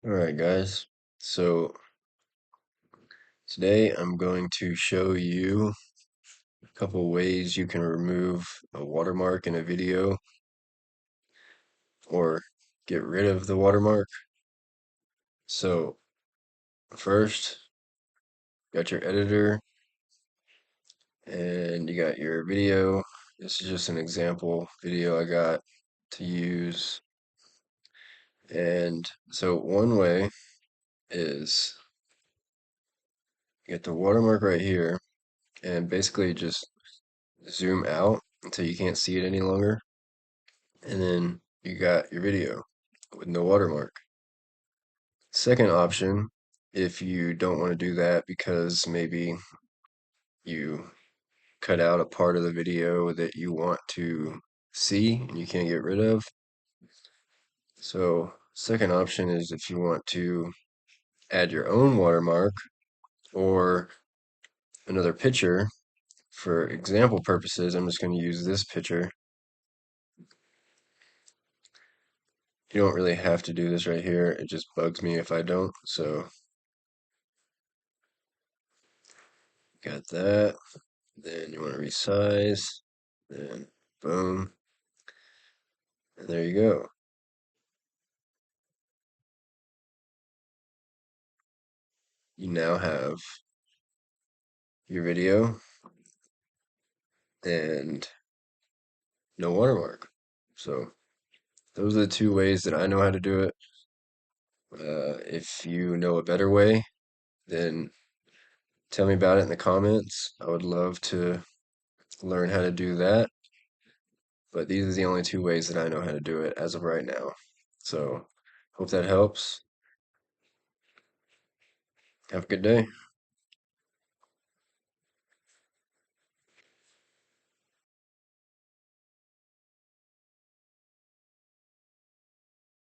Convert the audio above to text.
All right, guys. So today I'm going to show you a couple ways you can remove a watermark in a video or get rid of the watermark. So first, you got your editor and you got your video. This is just an example video I got to use. And so one way is you get the watermark right here and basically just zoom out until you can't see it any longer. And then you got your video with no watermark. Second option, if you don't want to do that because maybe you cut out a part of the video that you want to see and you can't get rid of. So, second option is if you want to add your own watermark or another picture. For example purposes, I'm just going to use this picture. You don't really have to do this right here. It just bugs me if I don't. So, got that. Then you want to resize. Then boom. And there you go. You now have your video and no watermark. So those are the two ways that I know how to do it. If you know a better way, then tell me about it in the comments. I would love to learn how to do that. But these are the only two ways that I know how to do it as of right now. So hope that helps. Have a good day.